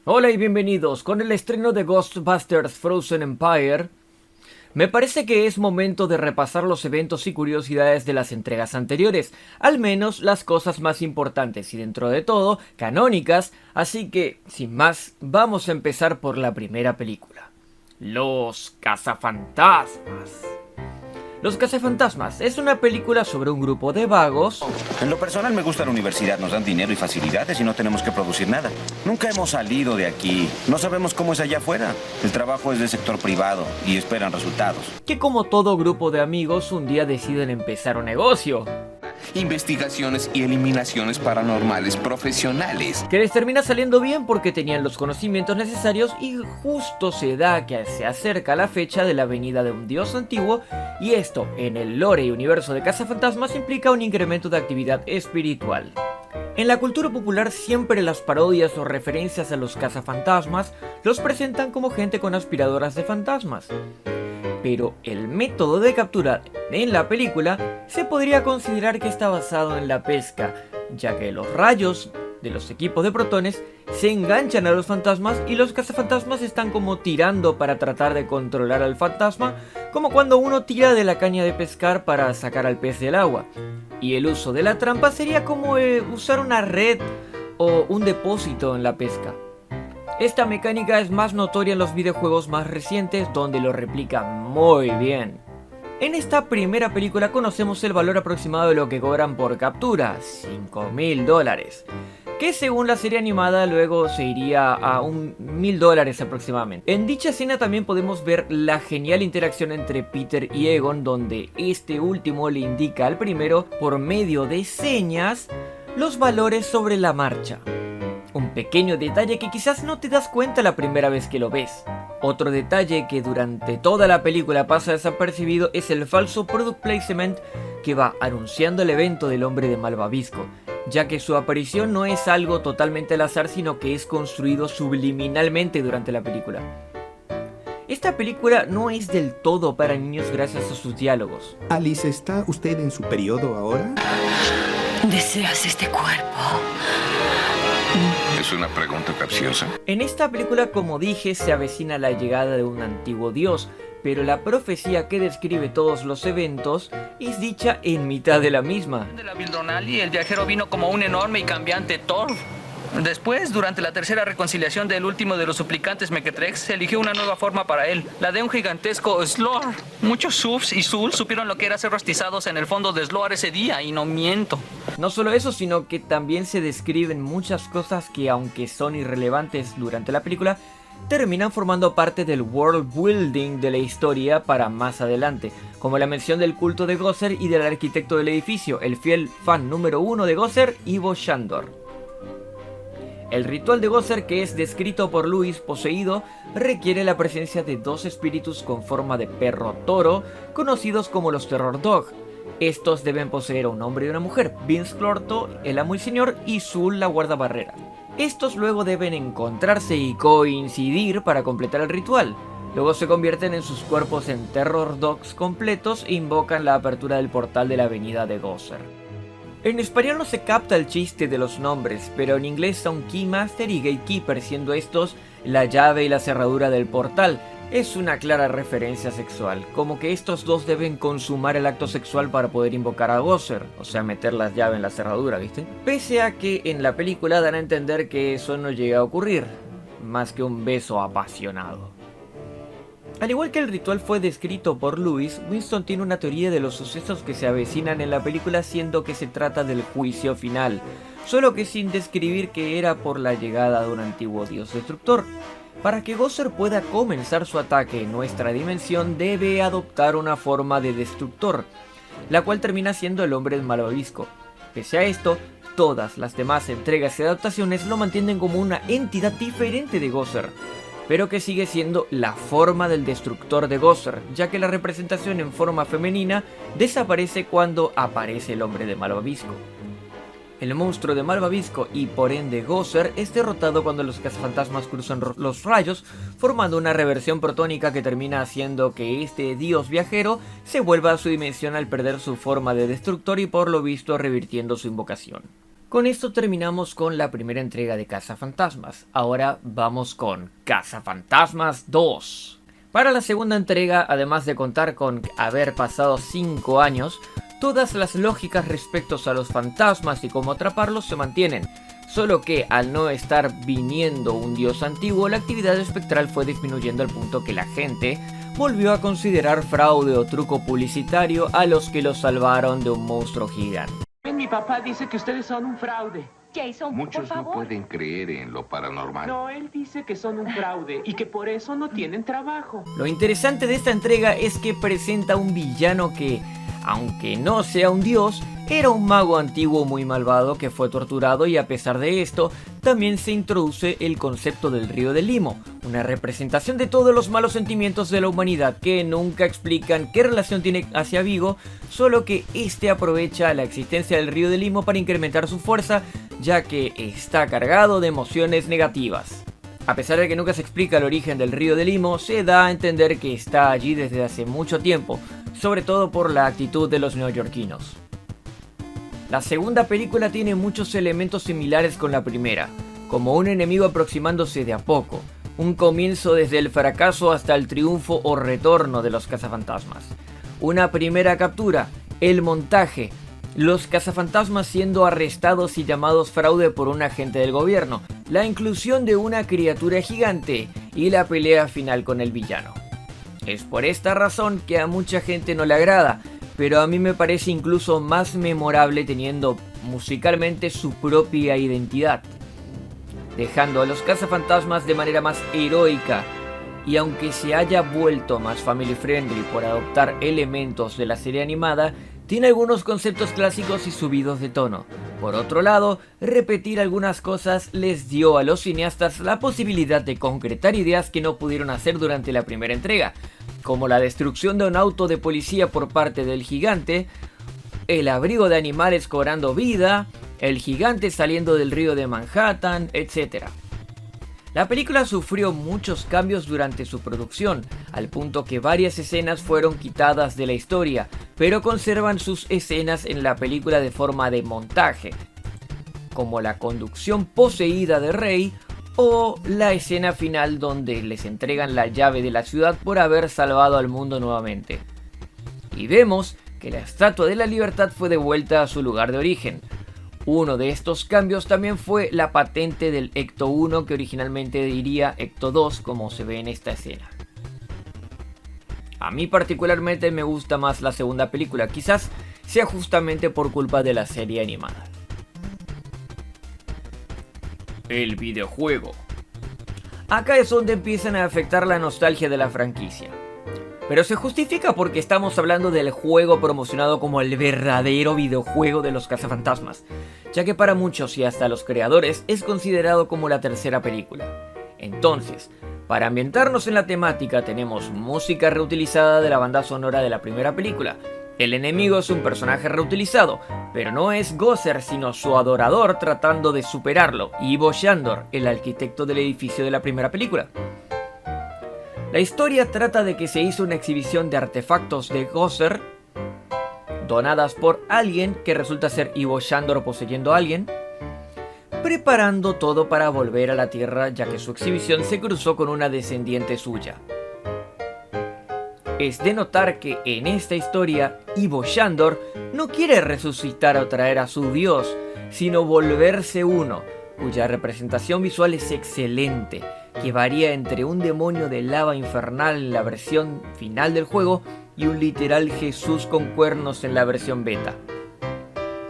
Hola y bienvenidos. Con el estreno de Ghostbusters Frozen Empire, me parece que es momento de repasar los eventos y curiosidades de las entregas anteriores, al menos las cosas más importantes y dentro de todo, canónicas, así que, sin más, vamos a empezar por la primera película. Los Cazafantasmas. Los Cazafantasmas es una película sobre un grupo de vagos. En lo personal me gusta la universidad, nos dan dinero y facilidades y no tenemos que producir nada. Nunca hemos salido de aquí, no sabemos cómo es allá afuera. El trabajo es del sector privado y esperan resultados. Que como todo grupo de amigos un día deciden empezar un negocio. Investigaciones y eliminaciones paranormales profesionales. Que les termina saliendo bien porque tenían los conocimientos necesarios y justo se da que se acerca la fecha de la venida de un dios antiguo y esto, en el lore y universo de Cazafantasmas, implica un incremento de actividad espiritual. En la cultura popular siempre las parodias o referencias a los cazafantasmas los presentan como gente con aspiradoras de fantasmas. Pero el método de captura en la película se podría considerar que está basado en la pesca, ya que los rayos de los equipos de protones se enganchan a los fantasmas y los cazafantasmas están como tirando para tratar de controlar al fantasma, como cuando uno tira de la caña de pescar para sacar al pez del agua. Y el uso de la trampa sería como usar una red o un depósito en la pesca. Esta mecánica es más notoria en los videojuegos más recientes, donde lo replican muy bien. En esta primera película conocemos el valor aproximado de lo que cobran por captura, $5.000, que según la serie animada luego se iría a $1.000 aproximadamente. En dicha escena también podemos ver la genial interacción entre Peter y Egon, donde este último le indica al primero, por medio de señas, los valores sobre la marcha. Un pequeño detalle que quizás no te das cuenta la primera vez que lo ves. Otro detalle que durante toda la película pasa desapercibido es el falso product placement que va anunciando el evento del hombre de Malvavisco, ya que su aparición no es algo totalmente al azar, sino que es construido subliminalmente durante la película. Esta película no es del todo para niños gracias a sus diálogos. Alice, ¿está usted en su periodo ahora? ¿Deseas este cuerpo? Es una pregunta capciosa. En esta película, como dije, se avecina la llegada de un antiguo dios, pero la profecía que describe todos los eventos es dicha en mitad de la misma. De la Bildronali, el viajero vino como un enorme y cambiante Thor. Después, durante la tercera reconciliación del último de los suplicantes Mequetrex, se eligió una nueva forma para él, la de un gigantesco Slor. Muchos Sufs y Zul supieron lo que era ser rostizados en el fondo de Slor ese día, y no miento. No solo eso, sino que también se describen muchas cosas que, aunque son irrelevantes durante la película, terminan formando parte del world building de la historia para más adelante, como la mención del culto de Gozer y del arquitecto del edificio, el fiel fan número 1 de Gozer, Ivo Shandor. El ritual de Gozer, que es descrito por Luis poseído, requiere la presencia de dos espíritus con forma de perro toro, conocidos como los Terror Dog. Estos deben poseer a un hombre y una mujer, Vince Clorto, el amo y señor, y Zul, la guardabarrera. Estos luego deben encontrarse y coincidir para completar el ritual. Luego se convierten en sus cuerpos en Terror Dogs completos e invocan la apertura del portal de la avenida de Gozer. En español no se capta el chiste de los nombres, pero en inglés son Keymaster y Gatekeeper, siendo estos la llave y la cerradura del portal. Es una clara referencia sexual, como que estos dos deben consumar el acto sexual para poder invocar a Gozer, o sea, meter la llave en la cerradura, ¿viste? Pese a que en la película dan a entender que eso no llega a ocurrir, más que un beso apasionado. Al igual que el ritual fue descrito por Lewis, Winston tiene una teoría de los sucesos que se avecinan en la película, siendo que se trata del juicio final, solo que sin describir que era por la llegada de un antiguo dios destructor. Para que Gozer pueda comenzar su ataque en nuestra dimensión, debe adoptar una forma de destructor, la cual termina siendo el hombre del Malvavisco. Pese a esto, todas las demás entregas y adaptaciones lo mantienen como una entidad diferente de Gozer, pero que sigue siendo la forma del destructor de Gozer, ya que la representación en forma femenina desaparece cuando aparece el hombre de Malvavisco. El monstruo de Malvavisco y por ende Gozer es derrotado cuando los cazafantasmas cruzan los rayos, formando una reversión protónica que termina haciendo que este dios viajero se vuelva a su dimensión al perder su forma de destructor y por lo visto revirtiendo su invocación. Con esto terminamos con la primera entrega de Cazafantasmas. Ahora vamos con Cazafantasmas 2. Para la segunda entrega, además de contar con haber pasado 5 años, todas las lógicas respecto a los fantasmas y cómo atraparlos se mantienen. Solo que al no estar viniendo un dios antiguo, la actividad espectral fue disminuyendo al punto que la gente volvió a considerar fraude o truco publicitario a los que los salvaron de un monstruo gigante. Mi papá dice que ustedes son un fraude. Jason, Muchos por no favor. pueden creer en lo paranormal. No, él dice que son un fraude y que por eso no tienen trabajo. Lo interesante de esta entrega es que presenta un villano que, aunque no sea un dios, era un mago antiguo muy malvado que fue torturado, y a pesar de esto, también se introduce el concepto del río del limo, una representación de todos los malos sentimientos de la humanidad que nunca explican qué relación tiene hacia Vigo, solo que este aprovecha la existencia del río del limo para incrementar su fuerza, ya que está cargado de emociones negativas. A pesar de que nunca se explica el origen del río del limo, se da a entender que está allí desde hace mucho tiempo, sobre todo por la actitud de los neoyorquinos. La segunda película tiene muchos elementos similares con la primera, como un enemigo aproximándose de a poco, un comienzo desde el fracaso hasta el triunfo o retorno de los cazafantasmas, una primera captura, el montaje, los cazafantasmas siendo arrestados y llamados fraude por un agente del gobierno, la inclusión de una criatura gigante y la pelea final con el villano. Es por esta razón que a mucha gente no le agrada, pero a mí me parece incluso más memorable teniendo musicalmente su propia identidad, dejando a los cazafantasmas de manera más heroica, y aunque se haya vuelto más family friendly por adoptar elementos de la serie animada, tiene algunos conceptos clásicos y subidos de tono. Por otro lado, repetir algunas cosas les dio a los cineastas la posibilidad de concretar ideas que no pudieron hacer durante la primera entrega, como la destrucción de un auto de policía por parte del gigante, el abrigo de animales cobrando vida, el gigante saliendo del río de Manhattan, etc. La película sufrió muchos cambios durante su producción, al punto que varias escenas fueron quitadas de la historia, pero conservan sus escenas en la película de forma de montaje, como la conducción poseída de Rey o la escena final donde les entregan la llave de la ciudad por haber salvado al mundo nuevamente. Y vemos que la Estatua de la Libertad fue devuelta a su lugar de origen. Uno de estos cambios también fue la patente del Ecto 1, que originalmente diría Ecto 2, como se ve en esta escena. A mí particularmente me gusta más la segunda película, quizás sea justamente por culpa de la serie animada. El videojuego. Acá es donde empiezan a afectar la nostalgia de la franquicia. Pero se justifica porque estamos hablando del juego promocionado como el verdadero videojuego de los cazafantasmas, ya que para muchos y hasta los creadores es considerado como la tercera película. Entonces, para ambientarnos en la temática tenemos música reutilizada de la banda sonora de la primera película. El enemigo es un personaje reutilizado, pero no es Gozer sino su adorador tratando de superarlo, Ivo Shandor, el arquitecto del edificio de la primera película. La historia trata de que se hizo una exhibición de artefactos de Gozer, donadas por alguien que resulta ser Ivo Shandor poseyendo a alguien, preparando todo para volver a la Tierra, ya que su exhibición se cruzó con una descendiente suya. Es de notar que en esta historia Ivo Shandor no quiere resucitar o traer a su dios, sino volverse uno, cuya representación visual es excelente, que varía entre un demonio de lava infernal en la versión final del juego y un literal Jesús con cuernos en la versión beta,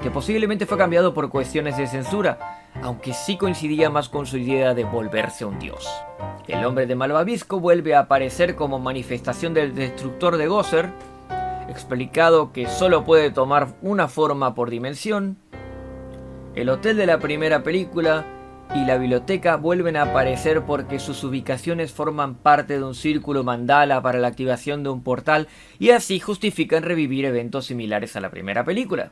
que posiblemente fue cambiado por cuestiones de censura, aunque sí coincidía más con su idea de volverse un dios. El hombre de Malvavisco vuelve a aparecer como manifestación del destructor de Gozer, explicado que solo puede tomar una forma por dimensión. El hotel de la primera película y la biblioteca vuelven a aparecer porque sus ubicaciones forman parte de un círculo mandala para la activación de un portal, y así justifican revivir eventos similares a la primera película.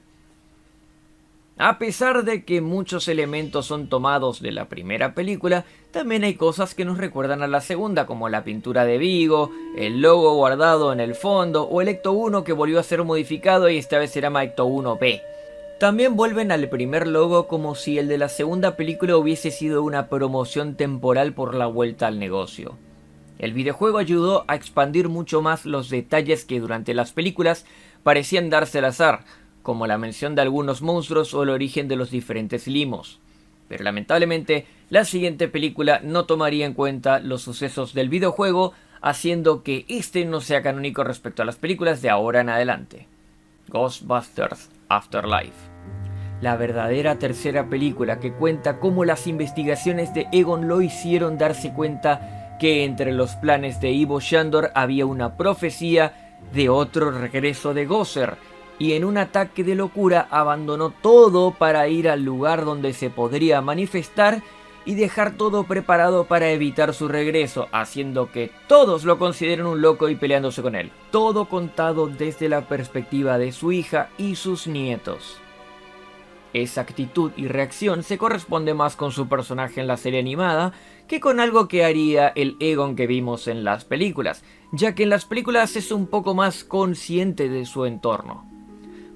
A pesar de que muchos elementos son tomados de la primera película, también hay cosas que nos recuerdan a la segunda, como la pintura de Vigo, el logo guardado en el fondo, o el Ecto 1 que volvió a ser modificado y esta vez se llama Ecto 1B. También vuelven al primer logo como si el de la segunda película hubiese sido una promoción temporal por la vuelta al negocio. El videojuego ayudó a expandir mucho más los detalles que durante las películas parecían darse al azar, como la mención de algunos monstruos o el origen de los diferentes limos. Pero lamentablemente, la siguiente película no tomaría en cuenta los sucesos del videojuego, haciendo que este no sea canónico respecto a las películas de ahora en adelante. Ghostbusters Afterlife. La verdadera tercera película que cuenta cómo las investigaciones de Egon lo hicieron darse cuenta que entre los planes de Ivo Shandor había una profecía de otro regreso de Gozer, y en un ataque de locura abandonó todo para ir al lugar donde se podría manifestar y dejar todo preparado para evitar su regreso, haciendo que todos lo consideren un loco y peleándose con él. Todo contado desde la perspectiva de su hija y sus nietos. Esa actitud y reacción se corresponde más con su personaje en la serie animada que con algo que haría el Egon que vimos en las películas, ya que en las películas es un poco más consciente de su entorno.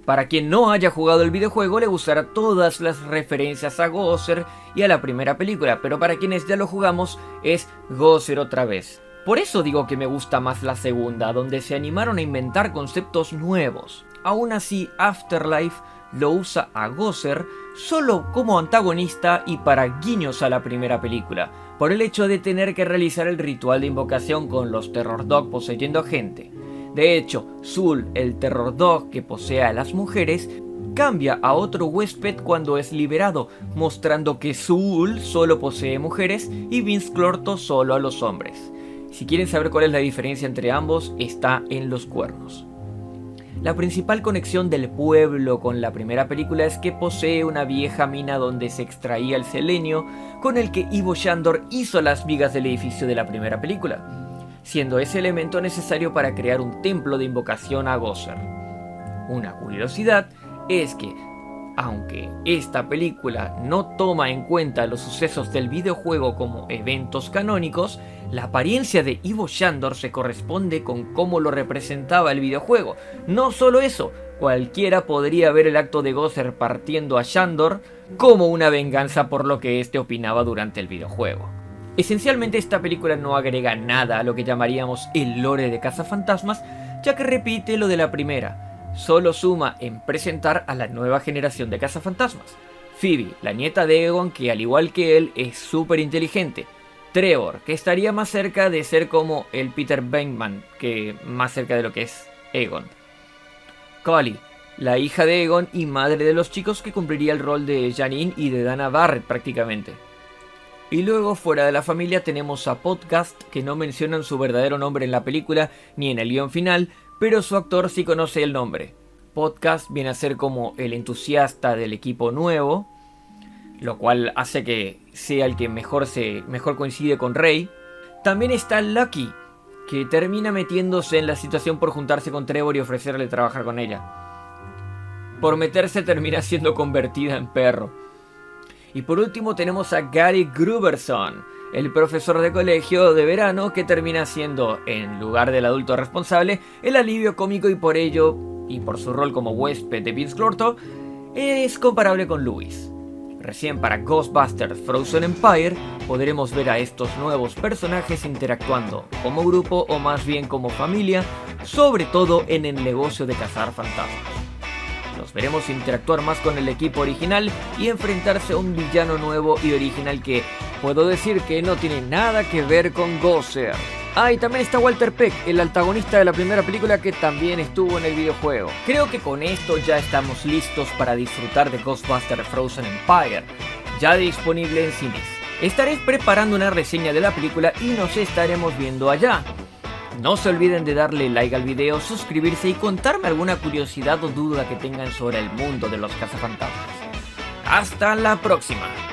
Para quien no haya jugado el videojuego le gustará todas las referencias a Gozer y a la primera película, pero para quienes ya lo jugamos es Gozer otra vez. Por eso digo que me gusta más la segunda, donde se animaron a inventar conceptos nuevos. Aún así, Afterlife lo usa a Gozer solo como antagonista y para guiños a la primera película, por el hecho de tener que realizar el ritual de invocación con los Terror Dog poseyendo gente. De hecho, Zuul, el Terror Dog que posee a las mujeres, cambia a otro huésped cuando es liberado, mostrando que Zuul solo posee mujeres y Vince Clorto solo a los hombres. Si quieren saber cuál es la diferencia entre ambos, está en los cuernos. La principal conexión del pueblo con la primera película es que posee una vieja mina donde se extraía el selenio con el que Ivo Shandor hizo las vigas del edificio de la primera película, siendo ese elemento necesario para crear un templo de invocación a Gozer. Una curiosidad es que, aunque esta película no toma en cuenta los sucesos del videojuego como eventos canónicos, la apariencia de Ivo Shandor se corresponde con cómo lo representaba el videojuego. No solo eso, cualquiera podría ver el acto de Gozer partiendo a Shandor como una venganza por lo que éste opinaba durante el videojuego. Esencialmente esta película no agrega nada a lo que llamaríamos el lore de Cazafantasmas, ya que repite lo de la primera. Solo suma en presentar a la nueva generación de cazafantasmas. Phoebe, la nieta de Egon, que al igual que él es súper inteligente. Trevor, que estaría más cerca de ser como el Peter Venkman, que más cerca de lo que es Egon. Cully, la hija de Egon y madre de los chicos, que cumpliría el rol de Janine y de Dana Barrett prácticamente. Y luego, fuera de la familia, tenemos a Podcast, que no mencionan su verdadero nombre en la película ni en el guión final, pero su actor sí conoce el nombre. Podcast viene a ser como el entusiasta del equipo nuevo, lo cual hace que sea el que mejor coincide con Rey. También está Lucky, que termina metiéndose en la situación por juntarse con Trevor y ofrecerle trabajar con ella. Por meterse termina siendo convertida en perro. Y por último tenemos a Gary Gruberson, el profesor de colegio de verano que termina siendo, en lugar del adulto responsable, el alivio cómico, y por ello, y por su rol como huésped de Vince Clorto, es comparable con Louis. Recién para Ghostbusters Frozen Empire podremos ver a estos nuevos personajes interactuando como grupo o más bien como familia, sobre todo en el negocio de cazar fantasmas. Los veremos interactuar más con el equipo original y enfrentarse a un villano nuevo y original que puedo decir que no tiene nada que ver con Gozer. Y también está Walter Peck, el antagonista de la primera película que también estuvo en el videojuego. Creo que con esto ya estamos listos para disfrutar de Ghostbusters Frozen Empire, ya disponible en cines. Estaré preparando una reseña de la película y nos estaremos viendo allá. No se olviden de darle like al video, suscribirse y contarme alguna curiosidad o duda que tengan sobre el mundo de los cazafantasmas. ¡Hasta la próxima!